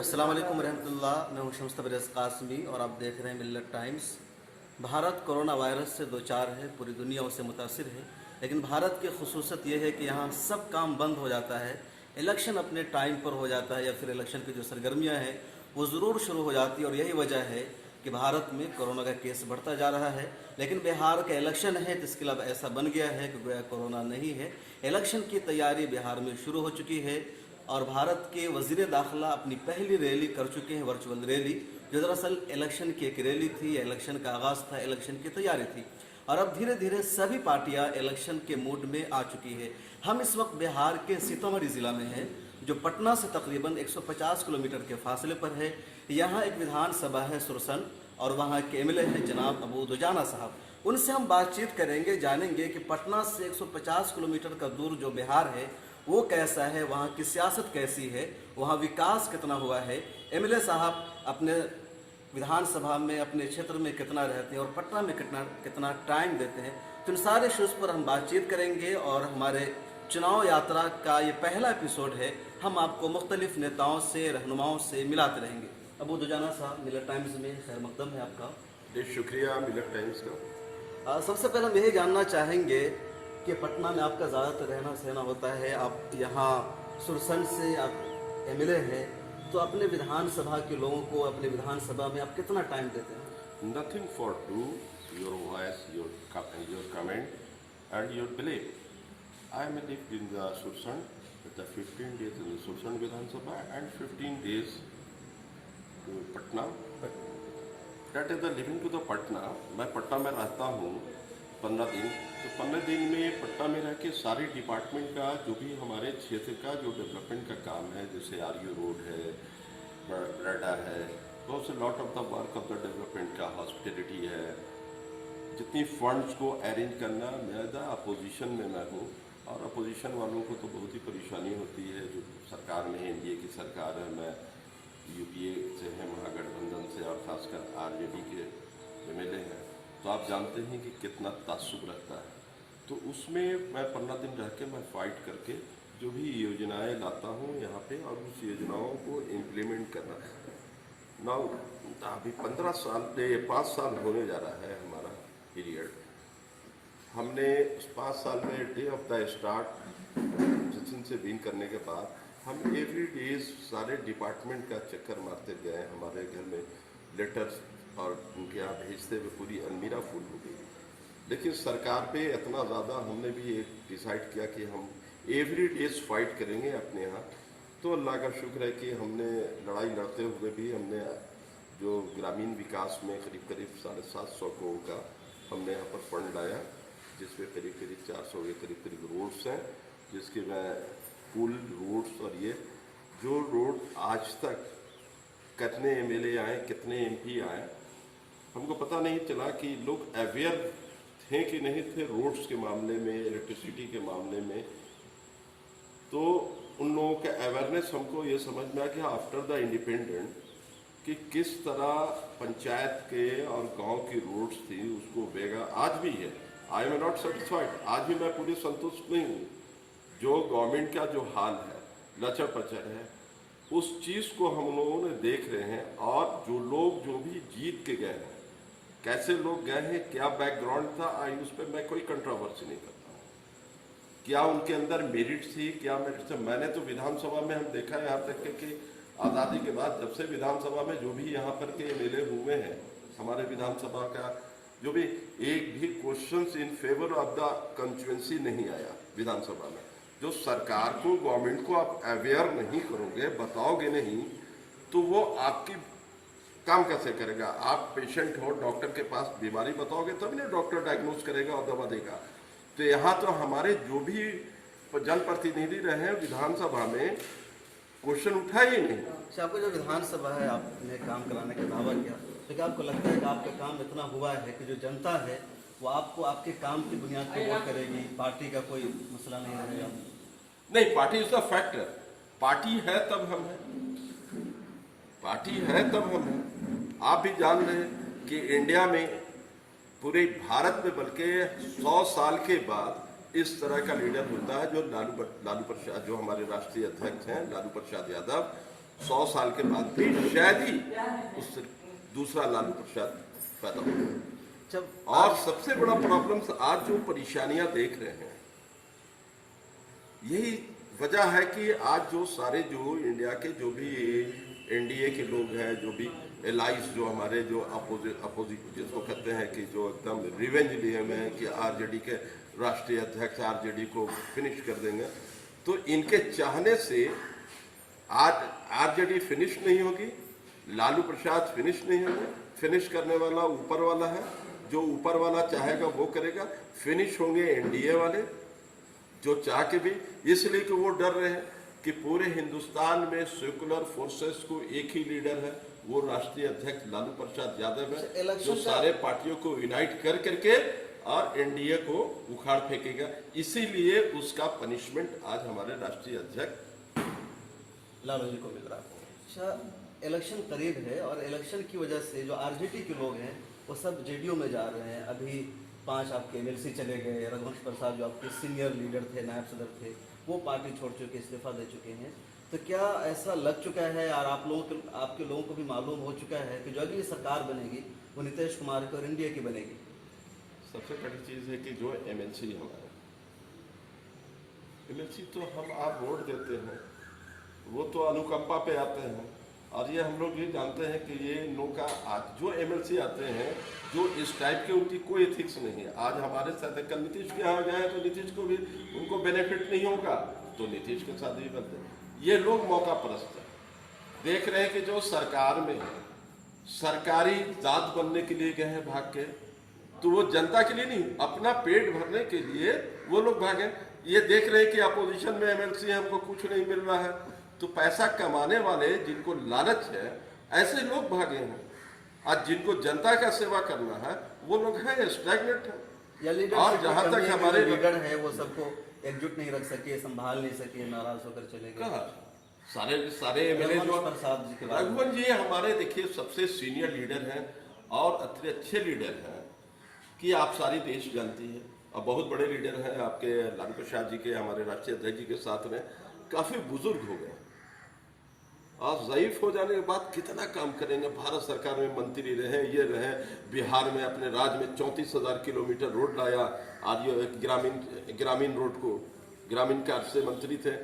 अस्सलाम वालेकुम रहमतुल्लाह। मैं हूं शम्स तबरेज़ कासमी और आप देख रहे हैं मिल्लत टाइम्स। भारत कोरोना वायरस से दो चार है, पूरी दुनिया उससे मुतासिर है, लेकिन भारत की खुसूसियत यह है कि यहाँ सब काम बंद हो जाता है, इलेक्शन अपने टाइम पर हो जाता है या फिर इलेक्शन की जो सरगर्मियाँ हैं वो ज़रूर शुरू हो जाती है। और यही वजह है कि भारत में कोरोना का केस बढ़ता जा रहा है। लेकिन बिहार का इलेक्शन है तो इसके अब ऐसा बन गया है कि गोया कोरोना नहीं है। इलेक्शन की तैयारी बिहार में शुरू हो चुकी है और भारत के वज़ीर दाखिला अपनी पहली रैली कर चुके हैं, वर्चुअल रैली, जो दरअसल इलेक्शन की एक रैली थी, इलेक्शन का आगाज़ था, इलेक्शन की तैयारी थी। और अब धीरे धीरे सभी पार्टियां इलेक्शन के मूड में आ चुकी है। हम इस वक्त बिहार के सीतामढ़ी ज़िला में हैं, जो पटना से तकरीबन 150 किलोमीटर के फासले पर है। यहाँ एक विधानसभा है सुरसन और वहाँ के एमएलए हैं जनाब अबू दुजाना साहब। उनसे हम बातचीत करेंगे, जानेंगे कि पटना से 150 किलोमीटर का दूर जो बिहार है वो कैसा है, वहाँ की सियासत कैसी है, वहाँ विकास कितना हुआ है, एमएलए साहब अपने विधानसभा में अपने क्षेत्र में कितना रहते हैं और पटना में कितना कितना टाइम देते हैं। तो इन सारे इशूज़ पर हम बातचीत करेंगे और हमारे चुनाव यात्रा का ये पहला एपिसोड है। हम आपको मुख्तलिफ नेताओं से, रहनुमाओं से मिलाते रहेंगे। अबू दुजाना साहब, मिलत टाइम्स में खैर मकदम है आपका। जी शुक्रिया मिलत टाइम्स का। सबसे पहले हम यही जानना चाहेंगे कि पटना में आपका ज़्यादातर रहना सहना होता है, आप यहाँ सुरसन से आप एमएलए हैं, तो अपने विधानसभा के लोगों को अपने विधानसभा में आप कितना टाइम देते हैं? Nothing for do your voice your comment and your believe. I am live in the Sursand the 15 days in the Sursand Vidhansabha and 15 days to Patna. That is the living to the Patna. मैं पटना में रहता हूँ 15 दिन, तो 15 दिन में पटना में रह के सारे डिपार्टमेंट का जो भी हमारे क्षेत्र का जो डेवलपमेंट का काम है, जैसे आरयू रोड है, ब्रेडा है, बहुत से lot of the work of the development का, हॉस्पिटलिटी है, जितनी फंड्स को अरेंज करना, मैं द अपोजिशन में मैं हूँ और अपोजिशन वालों को तो बहुत ही परेशानी होती है। जो सरकार में है, एनडीए की सरकार है, मैं यूपीए से है, महागठबंधन से, और खासकर आरजेडी के एमएलए हैं, तो आप जानते हैं कि कितना तासुब रहता है। तो उसमें मैं 15 दिन रह के मैं फाइट करके जो भी योजनाएं लाता हूँ यहाँ पे और उस योजनाओं को इम्प्लीमेंट करना है। नाउ अभी 5 साल होने जा रहा है हमारा पीरियड। हमने उस 5 साल में day of the start session से विन करने के बाद हम एवरी डेज सारे डिपार्टमेंट का चक्कर मारते गए। हमारे घर में लेटर्स और उनके यहाँ भेजते हुए पूरी अलमीरा फुल हो गई। लेकिन सरकार पे इतना ज़्यादा हमने भी एक डिसाइड किया कि हम एवरी डेज फाइट करेंगे अपने यहाँ। तो अल्लाह का शुक्र है कि हमने लड़ाई लड़ते हुए भी हमने जो ग्रामीण विकास में करीब करीब 750 करोड़ का हमने यहाँ पर फंड लाया, जिसमें करीब करीब 400 के करीब करीब रोड्स हैं, जिसके मैं पुल रोड्स और ये जो रोड आज तक कितने एमएलए आए, कितने एमपी आए, हमको पता नहीं चला कि लोग अवेयर थे कि नहीं थे रोड्स के मामले में, इलेक्ट्रिसिटी के मामले में। तो उन लोगों का अवेयरनेस हमको ये समझ में आया कि आफ्टर द इंडिपेंडेंट कि किस तरह पंचायत के और गांव की रोड्स थी उसको बेगा आज भी है। आई एम नॉट सेटिस्फाइड, आज भी मैं पूरी संतुष्ट नहीं हूँ। जो गवर्नमेंट का जो हाल है, लचर पचर है, उस चीज़ को हम लोगों ने देख रहे हैं। और जो लोग जो भी जीत के गए हैं, कैसे लोग गए हैं, क्या बैकग्राउंड था, आई उस पर मैं कोई कंट्रोवर्सी नहीं करता हूँ। क्या उनके अंदर मेरिट थी, क्या मेरिट था। मैंने तो विधानसभा में हम देखा है यहाँ तक कि आज़ादी के बाद जब से विधानसभा में जो भी यहाँ पर के एमएलए हुए हैं, हमारे विधानसभा का जो भी एक भी questions in favour of the constituency नहीं आया विधानसभा में। जो सरकार को, गवर्नमेंट को आप अवेयर नहीं करोगे, बताओगे नहीं, तो वो आपकी काम कैसे करेगा। आप पेशेंट हो, डॉक्टर के पास बीमारी बताओगे तब नहीं डॉक्टर डायग्नोज करेगा और दवा देगा। तो यहाँ तो हमारे जो भी जनप्रतिनिधि रहे हैं विधानसभा में क्वेश्चन उठा ही नहीं। अच्छा, आपको जो विधानसभा है आपने काम कराने का दावा किया, तो क्या आपको लगता है कि आपका काम इतना हुआ है कि जो जनता है वो आपको आपके काम की बुनियाद पर वोट करेगी, पार्टी का कोई मसला नहीं रहेगा? नहीं, party is the factor. Party है तब हम हैं, पार्टी है तब हम हैं। आप भी जान रहे हैं कि इंडिया में, पूरे भारत में, बल्कि 100 साल के बाद इस तरह का लीडर होता है जो लालू प्रसाद, जो हमारे राष्ट्रीय अध्यक्ष हैं लालू प्रसाद यादव, 100 साल के बाद भी शायद ही उससे दूसरा लालू प्रसाद पैदा हो। जब और सबसे बड़ा प्रॉब्लम आज जो परेशानियां देख रहे हैं, यही वजह है कि आज जो सारे जो इंडिया के जो भी एनडीए के लोग हैं, जो भी एलाइज, जो हमारे जो अपोजिट जिसको कहते हैं कि जो एकदम रिवेंज लिए हुए हैं कि आरजेडी के राष्ट्रीय अध्यक्ष आरजेडी को फिनिश कर देंगे, तो इनके चाहने से आज आरजेडी फिनिश नहीं होगी, लालू प्रसाद फिनिश नहीं होंगे। फिनिश करने वाला ऊपर वाला है, जो ऊपर वाला चाहेगा वो करेगा। फिनिश होंगे एनडीए वाले, जो चाह के भी, इसलिए कि वो डर रहे हैं कि पूरे हिंदुस्तान में सेकुलर फोर्सेस को एक ही लीडर है, वो राष्ट्रीय अध्यक्ष लालू प्रसाद यादव है, जो सारे पार्टियों को यूनाइट कर करके और एनडीए को उखाड़ फेंकेगा। इसीलिए उसका पनिशमेंट आज हमारे राष्ट्रीय अध्यक्ष लालू जी को मिल रहा है। अच्छा, इलेक्शन करीब है और इलेक्शन की वजह से जो आरजेडी के लोग हैं वो सब जेडीयू में जा रहे हैं। अभी 5 आपके एमएलसी चले गए। रघुवंश प्रसाद जो आपके सीनियर लीडर थे, नायब सदर थे, वो पार्टी छोड़ चुके, इस्तीफा दे चुके हैं। तो क्या ऐसा लग चुका है और आपके लोगों को भी मालूम हो चुका है कि जो अगली सरकार बनेगी वो नीतीश कुमार की और एनडीए की बनेगी? सबसे बड़ी चीज़ है कि जो एमएलसी हमारे एमएलसी तो आप वोट देते हैं, वो तो अनुकंपा पे आते हैं। और ये हम लोग ये जानते हैं कि ये इन लोग का आज जो एमएलसी आते हैं, जो इस टाइप के, उनकी कोई एथिक्स नहीं है। आज हमारे साथ कल नीतीश के यहाँ गए तो नीतीश को भी उनको बेनिफिट नहीं होगा, तो नीतीश के साथ ही बनते हैं। ये लोग मौका परस्त है, देख रहे हैं कि जो सरकार में है, सरकारी दाद बनने के लिए गए हैं भाग के, तो वो जनता के लिए नहीं, अपना पेट भरने के लिए वो लोग भागे। ये देख रहे हैं कि अपोजिशन में एमएलसी हमको कुछ नहीं मिल रहा है, तो पैसा कमाने वाले जिनको लालच है ऐसे लोग भागे हैं। आज जिनको जनता का सेवा करना है वो लोग हैं स्टैग्नेंट है। और जहां तक हमारे लीडर है वो सबको एकजुट नहीं रख सके, संभाल नहीं सके, नाराज होकर चले गए। सारे एमएलए जो प्रसाद जी के रघुवंश जी हमारे देखिए सबसे सीनियर लीडर हैं और इतने अच्छे लीडर हैं कि आप सारी देश जानती है। और बहुत बड़े लीडर हैं आपके लालू प्रसाद जी के, हमारे राष्ट्रीय अध्यक्ष जी के साथ में काफी बुजुर्ग हो गए और ज़यीफ हो जाने के बाद कितना काम करेंगे। भारत सरकार में मंत्री रहे, ये रहे, बिहार में अपने राज्य में 34,000 किलोमीटर रोड लाया, आज ये ग्रामीण रोड को ग्रामीण कार्य से मंत्री थे,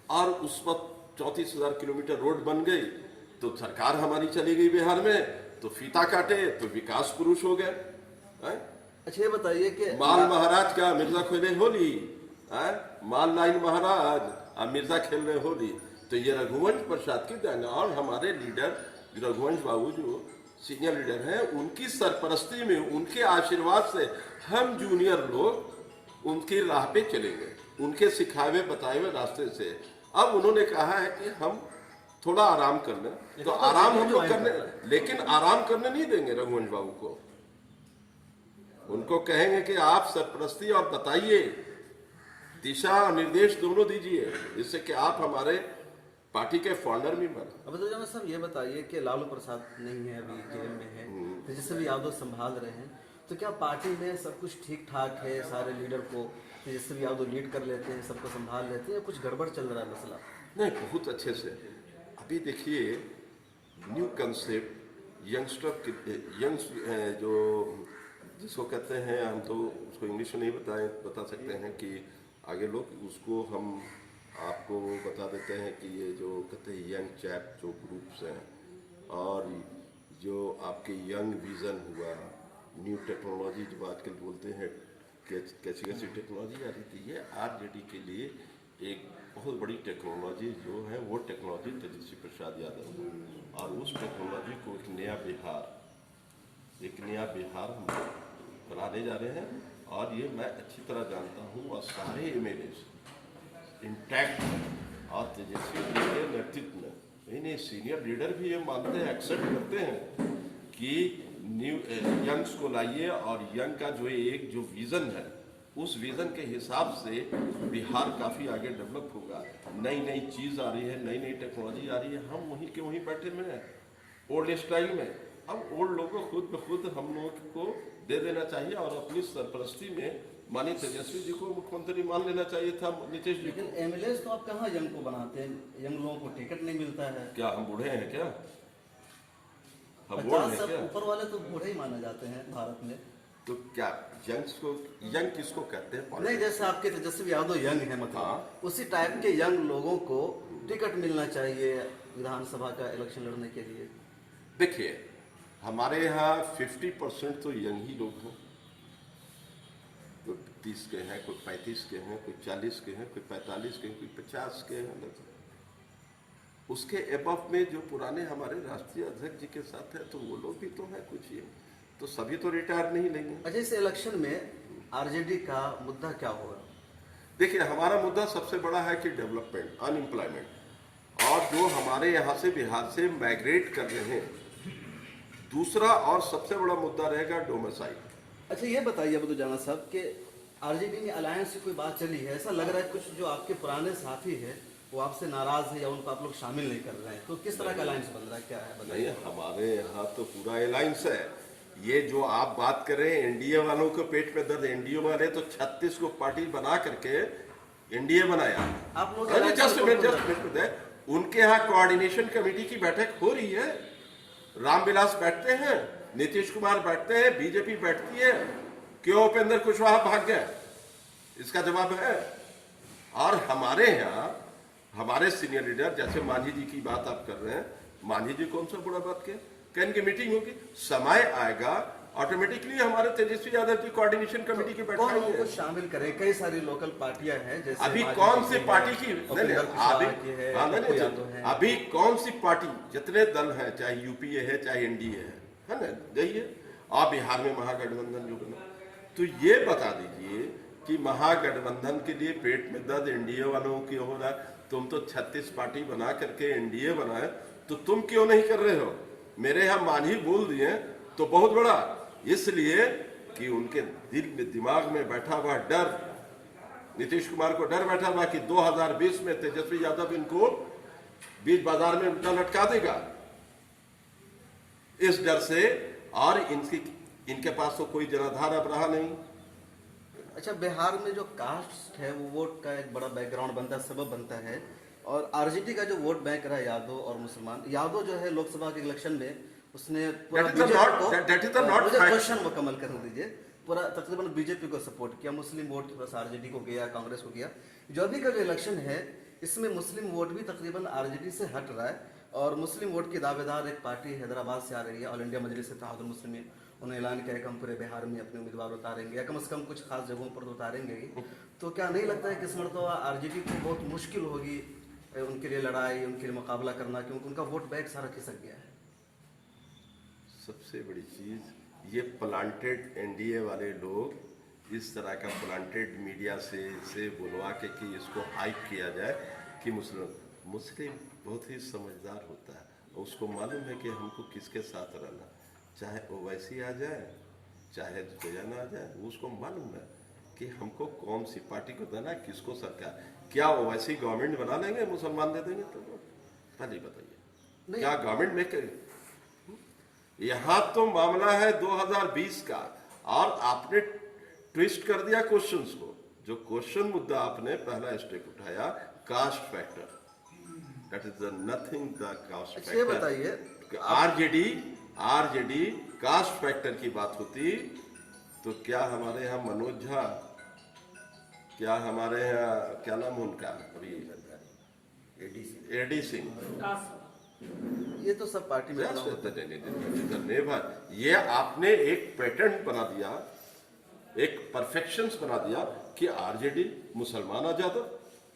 और उस वक्त 34,000 किलोमीटर रोड बन गई तो सरकार हमारी चली गई बिहार में, तो फीता काटे तो विकास पुरुष हो गए। अच्छा, ये बताइए कि माल महाराज का मिर्जा खेले होली, माल लाइन महाराज और मिर्जा खेल रहे होली, तो ये रघुवंश प्रसाद की देन। और हमारे लीडर रघुवंश बाबू जो सीनियर लीडर हैं, उनकी सरपरस्ती में, उनके आशीर्वाद से हम जूनियर लोग उनकी राह पे चलेंगे, उनके सिखाए हुए बताए हुए रास्ते से। अब उन्होंने कहा है कि हम थोड़ा आराम कर लें, तो आराम हम लोग करने, लेकिन आराम करने नहीं देंगे रघुवंश बाबू को। उनको कहेंगे कि आप सरपरस्ती और बताइए, दिशा और निर्देश दोनों दीजिए, जिससे कि आप हमारे पार्टी के फाउंडर मेंबर। अब तो जनाब साहब ये बताइए कि लालू प्रसाद नहीं है, अभी जेल में है, तेजस्वी यादव संभाल रहे हैं, तो क्या पार्टी में सब कुछ ठीक ठाक है? सारे लीडर को तेजस्वी यादव लीड कर लेते हैं, सबको संभाल लेते हैं, या कुछ गड़बड़ चल रहा है मसला? नहीं, बहुत अच्छे से। अभी देखिए न्यू कंसेप्ट यंग जो जिसको कहते हैं, हम तो उसको इंग्लिश में नहीं बता सकते हैं कि आगे लोग उसको हम आपको बता देते हैं कि ये जो कहते हैं यंग चैप जो ग्रुप्स हैं, और जो आपके यंग विज़न हुआ, न्यू टेक्नोलॉजी जो आजकल बोलते हैं, कैसी कैसी टेक्नोलॉजी आ रही थी, ये आरजेडी के लिए एक बहुत बड़ी टेक्नोलॉजी जो है, वो टेक्नोलॉजी तेजस्वी प्रसाद यादव है। और उस टेक्नोलॉजी को एक नया बिहार हम बनाने जा रहे हैं। और ये मैं अच्छी तरह जानता हूँ, और सारे एमएलए इंटैक्ट और तेजस्वी जी के नेतृत्व में, इन्हें सीनियर लीडर भी ये मानते हैं, एक्सेप्ट करते हैं कि न्यू यंग्स को लाइए, और यंग का जो एक जो विज़न है, उस विज़न के हिसाब से बिहार काफ़ी आगे डेवलप होगा। नई नई चीज़ आ रही है, नई नई टेक्नोलॉजी आ रही है, हम वहीं के वहीं बैठे हुए हैं ओल्ड स्टाइल में। हम ओल्ड लोगों को खुद ब खुद हम लोगों को दे देना चाहिए और अपनी सरपरस्ती में माननीय तेजस्वी जी को मुख्यमंत्री मान लेना चाहिए था, नीतीश जी को। लेकिन एमएलए तो आप कहाँ यंग को बनाते हैं? यंग लोगों को टिकट नहीं मिलता है। क्या हम बूढ़े हैं क्या? हम बूढ़े 50 हैं से क्या? ऊपर वाले तो बूढ़े ही माने जाते हैं भारत में। तो क्या यंग किसको कहते हैं? नहीं, जैसे आपके तेजस्वी यादव यंग है, मतलब हाँ। उसी टाइप के यंग लोगों को टिकट मिलना चाहिए विधानसभा का इलेक्शन लड़ने के लिए। देखिए, हमारे यहाँ 50% तो यंग ही लोग हैं। कोई 30 के हैं, कोई 35 के हैं, कोई 40 के हैं, कोई 45 के हैं, कोई 50 के हैं। उसके एबव में जो पुराने हमारे राष्ट्रीय अध्यक्ष जी के साथ है, तो वो लोग भी तो हैं कुछ ये, तो सभी तो रिटायर नहीं लेंगे। अच्छा, इस इलेक्शन में आरजेडी का मुद्दा क्या होगा? देखिए, हमारा मुद्दा सबसे बड़ा है कि डेवलपमेंट, अनएम्प्लॉयमेंट, और जो हमारे यहाँ से बिहार से माइग्रेट कर रहे हैं। दूसरा और सबसे बड़ा मुद्दा रहेगा डोमिसाइल। अच्छा, ये बताइए अब्दुल साहब कि आरजेडी में अलायंस की कोई बात चली है? ऐसा लग रहा है कुछ जो आपके पुराने साथी हैं वो आपसे नाराज है या उनको आप लोग शामिल नहीं कर रहे हैं, तो किस तरह का अलायंस बन रहा है, क्या है नहीं, बताइए। हमारे यहाँ तो पूरा अलायंस है। ये जो आप बात कर रहे हैं एनडीए वालों को पेट में दर्द, एनडीए वाले तो 36 को पार्टी बना करके एनडीए बनाया। आप लोग उनके यहाँ कोऑर्डिनेशन कमेटी की बैठक हो रही है, रामविलास बैठते हैं, नीतीश कुमार बैठते हैं, बीजेपी बैठती है। क्यों उपेंद्र कुशवाहा भाग गए? इसका जवाब है। और हमारे यहाँ हमारे सीनियर लीडर, जैसे मांझी जी की बात आप कर रहे हैं, मांझी जी कौन सा बुरा बात किया? कहीं मीटिंग होगी, समय आएगा ऑटोमेटिकली हमारे तेजस्वी यादव जी कोऑर्डिनेशन कमेटी की बैठक कौन उनको शामिल करें? कई सारी लोकल पार्टियां हैं, जैसे अभी कौन सी पार्टी की अभी कौन सी पार्टी, जितने दल हैं, चाहे यूपीए है चाहे एनडीए है ना, यही है। आप बिहार में महागठबंधन जो बना, तो ये बता दीजिए कि महागठबंधन के लिए पेट में दर्द एनडीए वालों की हो रहा है। तुम तो 36 पार्टी बना करके एनडीए बनाए, तो तुम क्यों नहीं कर रहे हो? मेरे यहाँ मांझी बोल दिए तो बहुत बड़ा, इसलिए कि उनके दिल में दिमाग में बैठा हुआ डर, नीतीश कुमार को डर बैठा हुआ कि 2020 में तेजस्वी यादव इनको बीच बाजार में उल्टा लटका देगा, इस डर से। और इनके पास तो कोई जनाधार अब रहा नहीं। अच्छा, बिहार में जो कास्ट है वो वोट का एक बड़ा बैकग्राउंड बनता है, सबब बनता है। और आरजेडी का जो वोट बैंक रहा है यादव और मुसलमान, यादव जो है लोकसभा के इलेक्शन में उसने क्वेश्चन मुकम्मल कर दीजिए, पूरा तकरीबन बीजेपी को सपोर्ट किया, मुस्लिम वोट बस आरजेडी को गया, कांग्रेस को गया। जो अभी का जो इलेक्शन है इसमें मुस्लिम वोट भी तकरीबन आरजेडी से हट रहा है, और मुस्लिम वोट की दावेदार एक पार्टी हैदराबाद से आ रही है, ऑल इंडिया मजलिस इत्तेहादुल मुस्लिमीन। उन्होंने ऐलान किया कि हम पूरे बिहार में अपने उम्मीदवार उतारेंगे, या कम से कम कुछ खास जगहों पर तो उतारेंगे ही। तो क्या नहीं लगता है कि इस मरतबा आरजेडी को बहुत मुश्किल होगी उनके लिए लड़ाई, उनके लिए मुकाबला करना, क्योंकि उनका वोट बैंक सारा खिसक गया है? सबसे बड़ी चीज ये प्लांटेड एनडीए वाले लोग इस तरह का प्लांटेड मीडिया से बुलवा के कि इसको हाइप किया जाए कि मुस्लिम बहुत ही समझदार होता है, उसको मालूम है कि हमको किसके साथ रहना, चाहे ओवैसी आ जाए चाहे जोयाना आ जाए, उसको मालूम है कि हमको कौन सी पार्टी को देना, किसको सरकार। क्या ओवैसी गवर्नमेंट बना लेंगे, मुसलमान दे देंगे? तो पहले बताइए, क्या गवर्नमेंट में करें? यहाँ तो मामला है 2020 का, और आपने ट्विस्ट कर दिया क्वेश्चंस को। जो क्वेश्चन मुद्दा आपने पहला स्टेप उठाया, caste factor, that is nothing the caste factor. बताइए, आरजेडी कास्ट फैक्टर की बात होती तो क्या हमारे यहाँ मनोज झा, क्या हमारे यहाँ क्या नाम उनका अभी, एडी सिंह, ये तो सब पार्टी में नहीं भाई, ये आपने एक पैटर्न बना दिया, एक परफेक्शंस बना दिया कि आरजेडी मुसलमान आजाद।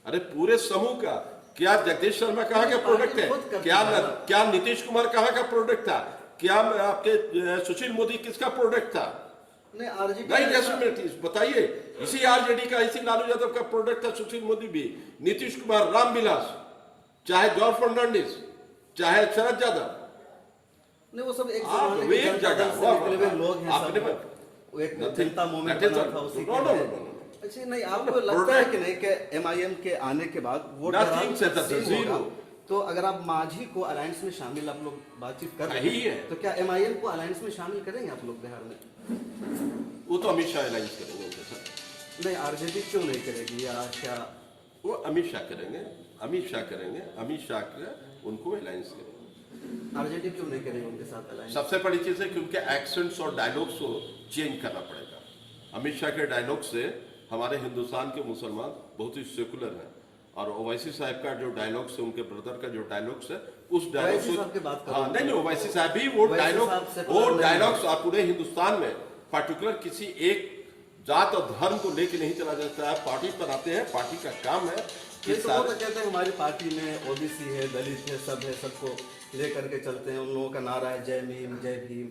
अरे पूरे समूह का, क्या जगदीश शर्मा कहाँ का प्रोडक्ट है? क्या नीतीश कुमार कहाँ का प्रोडक्ट था? क्या आपके सुशील मोदी किसका प्रोडक्ट था? नहीं, आरजेडी नहीं, बताइए। इसी आरजेडी का, इसी लालू यादव का प्रोडक्ट था सुशील मोदी भी, नीतीश कुमार, रामविलास, चाहे जॉर्ज फर्नांडिस, चाहे शरद यादव। नहीं, वो सब एक जगह लोग हैं, एक जनता मूवमेंट बना था उसी के। अच्छा, नहीं, आपको लगता है कि नहीं कि एमआईएम के आने के बाद वोट होगा? तो अगर आप मांझी को अलायंस में शामिल आप लोग बातचीत कर रहे हैं, तो क्या एमआईएम को अलायंस में शामिल करेंगे आप लोग बिहार में? वो तो अमित शाह अलायंस करेंगे उनके साथ। नहीं, आरजेडी क्यों नहीं करेगी या क्या? वो अमित शाह करेंगे, अमित शाह करेंगे, अमित शाह के उनको अलायंस करेंगे। आरजेडी क्यों नहीं करेगी उनके साथ अलायंस? सबसे बड़ी चीज है कि उनके एक्सेंट्स और डायलॉग्स को चेंज करना पड़ेगा। अमित शाह के डायलॉग से हमारे हिंदुस्तान के मुसलमान बहुत ही सेकुलर हैं, और ओवैसी साहब का जो डायलॉग्स है, उनके ब्रदर का जो डायलॉग्स है, उस डायलॉग ओवैसी साहब की बात करो। हाँ नहीं, ओवैसी साहब भी वो डायलॉग्स पूरे हिंदुस्तान में पर्टिकुलर किसी एक जात और धर्म को लेके नहीं चला जाता है। पार्टी बनाते हैं, पार्टी का काम है ये तो वो तो कहते हैं हमारी पार्टी में ओबीसी है, दलित है, सब है, सबको लेकर के चलते हैं। उन लोगों का नारा है जय भीम जय भीम।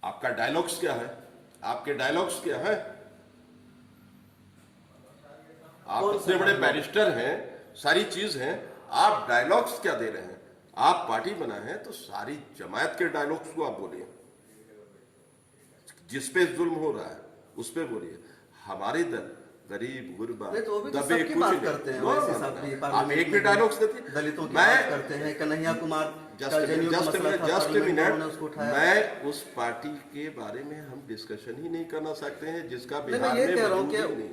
आपका डायलॉग्स क्या है? आपके डायलॉग्स क्या है? आप इतने बड़े बैरिस्टर हैं, सारी चीज हैं, आप डायलॉग्स क्या दे रहे हैं? आप पार्टी बना है तो सारी जमात के डायलॉग्स को आप बोलिए, जिस पे जुल्म हो रहा है उस पे बोलिए। हमारे दल गरीब गुरबा तो दबे कुछ बात नहीं करते हैं। आप एक भी डायलॉग्स देते, दलितों की बात करते हैं। कन्हैया कुमार मैं उस पार्टी के बारे में हम डिस्कशन ही नहीं करना सकते हैं जिसका बिहार में नहीं है अभी।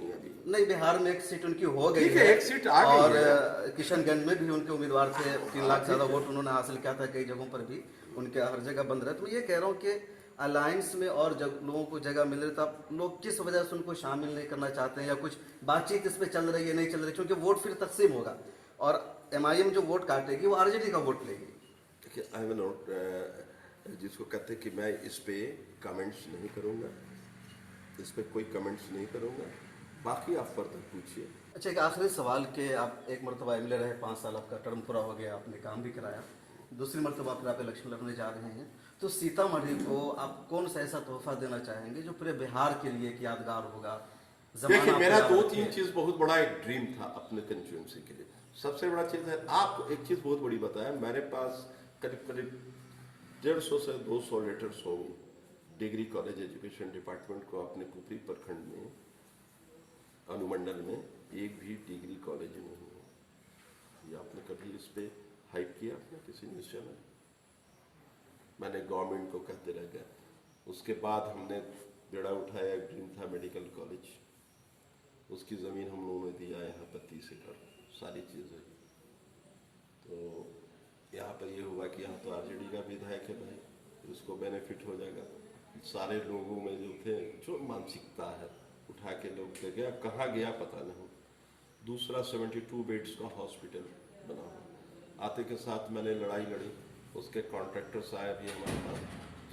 नहीं, बिहार में एक सीट उनकी हो गई है, एक सीट आ गई और है। किशनगंज में भी उनके उम्मीदवार से 3 लाख ज्यादा वोट उन्होंने हासिल किया था। कई जगहों पर भी उनके हर जगह बंद रहे। तो ये कह रहा हूँ कि अलायंस में और लोगों को जगह मिल रही, तो आप लोग किस वजह से उनको शामिल नहीं करना चाहते हैं, या कुछ बातचीत इस पे चल रही है, नहीं चल रही? क्योंकि वोट फिर तकसीम होगा और MIM जो वोट काटेगी वो आरजेडी का वोट लेगी। देखिए, आई विल नॉट, जिसको कहते हैं कि मैं इस पे कमेंट्स नहीं करूँगा, इस पे कोई कमेंट्स नहीं करूँगा। बाकी आप फर्दर पूछिए। अच्छा, एक आखिरी सवाल के आप एक मरतबा MLA रहे, 5 साल आपका टर्म पूरा हो गया, आपने काम भी कराया, दूसरी मरतबा फिर आप इलेक्शन लड़ने जा रहे हैं, तो सीतामढ़ी को आप कौन सा ऐसा तोहफा देना चाहेंगे जो पूरे बिहार के लिए एक यादगार होगा? देखिए, मेरा 2-3 चीज बहुत बड़ा एक ड्रीम था अपने कंस्टिट्यूएंसी के लिए। सबसे बड़ा चीज है, आपको एक चीज बहुत बड़ी बताया, मेरे पास करीब करीब 150 से 200 लेटर्स होंगे डिग्री कॉलेज एजुकेशन डिपार्टमेंट को अपने कुपरी प्रखंड में, अनुमंडल में एक भी डिग्री कॉलेज नहीं है। ये आपने कभी इस पे हाइप किया अपने किसी न्यूज चैनल? मैंने गवर्नमेंट को कहते रह गया। उसके बाद हमने बेड़ा उठाया, एक ड्रीम था मेडिकल कॉलेज, उसकी ज़मीन हम लोगों ने दिया यहाँ पर 30 एकड़, सारी चीज़ें। तो यहाँ पर ये हुआ कि यहाँ तो आरजेडी का विधायक है भाई, उसको बेनिफिट हो जाएगा। सारे लोगों में जो थे, जो मानसिकता है, उठा के लोग दे गया, कहाँ गया पता नहीं। दूसरा 72 बेड्स का हॉस्पिटल बना हुआ, आते के साथ मैंने लड़ाई लड़ी, उसके कॉन्ट्रैक्टर्स आए भी हमारे पास,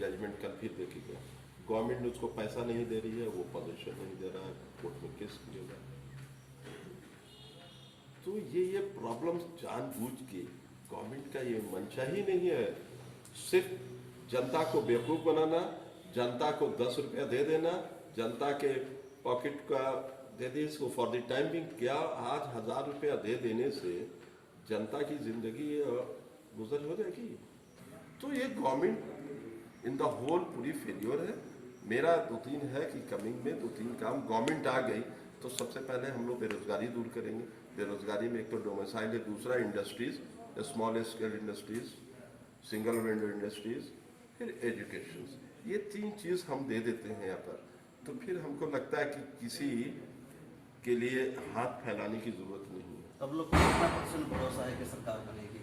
जजमेंट कल फिर देके गया। गवर्नमेंट ने उसको पैसा नहीं दे रही है, वो पोजीशन नहीं दे रहा है, कोर्ट में केस किया। तो ये प्रॉब्लम जानबूझ के गवर्नमेंट का ये मंशा ही नहीं है, सिर्फ जनता को बेवकूफ़ बनाना, जनता को 10 रुपया दे देना, जनता के पॉकेट का दे दे इसको फॉर द टाइम बिंग। क्या आज 1000 रुपया दे देने से जनता की जिंदगी गुजर हो जाएगी? तो ये गवर्नमेंट इन द होल पूरी फेल्योर है। मेरा 2-3 है कि कमिंग में 2-3 काम गवर्नमेंट आ गई तो सबसे पहले हम लोग बेरोजगारी दूर करेंगे। बेरोजगारी में एक तो डोमिसाइल है, दूसरा industries, small scale industries, single window industries, फिर एजुकेशन। ये 3 चीज़ हम दे देते हैं यहाँ पर, तो फिर हमको लगता है कि किसी के लिए हाथ फैलाने की जरूरत नहीं है। अब लोग को कितना % भरोसा है कि सरकार बनेगी?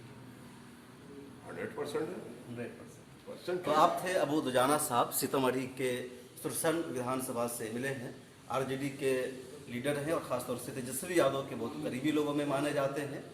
100% है, 100%। तो आप थे अबू दुजाना साहब, सीतामढ़ी के सुरसन विधानसभा से मिले हैं, आरजेडी के लीडर हैं और ख़ासतौर से तेजस्वी यादव के बहुत करीबी लोगों में माने जाते हैं।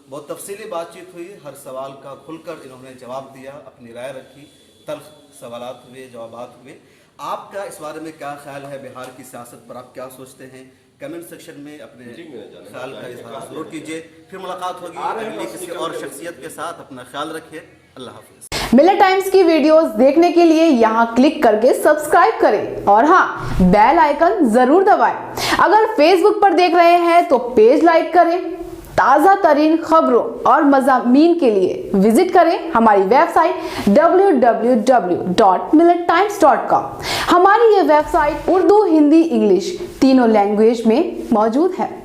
बहुत तफसीली बातचीत हुई, हर सवाल का खुलकर इन्होंने जवाब दिया, अपनी राय रखी, तल्ख सवालात हुए, जवाबात हुए। आपका इस बारे में क्या ख्याल है? बिहार की सियासत पर आप क्या सोचते हैं? कमेंट सेक्शन में अपने ख्याल का इजहार जरूर कीजिए। फिर मुलाकात होगी अगली किसी और शख्सियत के साथ। अपना ख्याल रखिए। अल्लाह हाफिज़। मिलेट टाइम्स की वीडियोस देखने के लिए यहाँ क्लिक करके सब्सक्राइब करें और हाँ, बेल आइकन जरूर दबाएं। अगर फेसबुक पर देख रहे हैं तो पेज लाइक करें। ताज़ा तरीन खबरों और मज़ामीन के लिए विजिट करें हमारी वेबसाइट www.millettimes.com। हमारी ये वेबसाइट उर्दू, हिंदी, इंग्लिश तीनों लैंग्वेज में मौजूद है।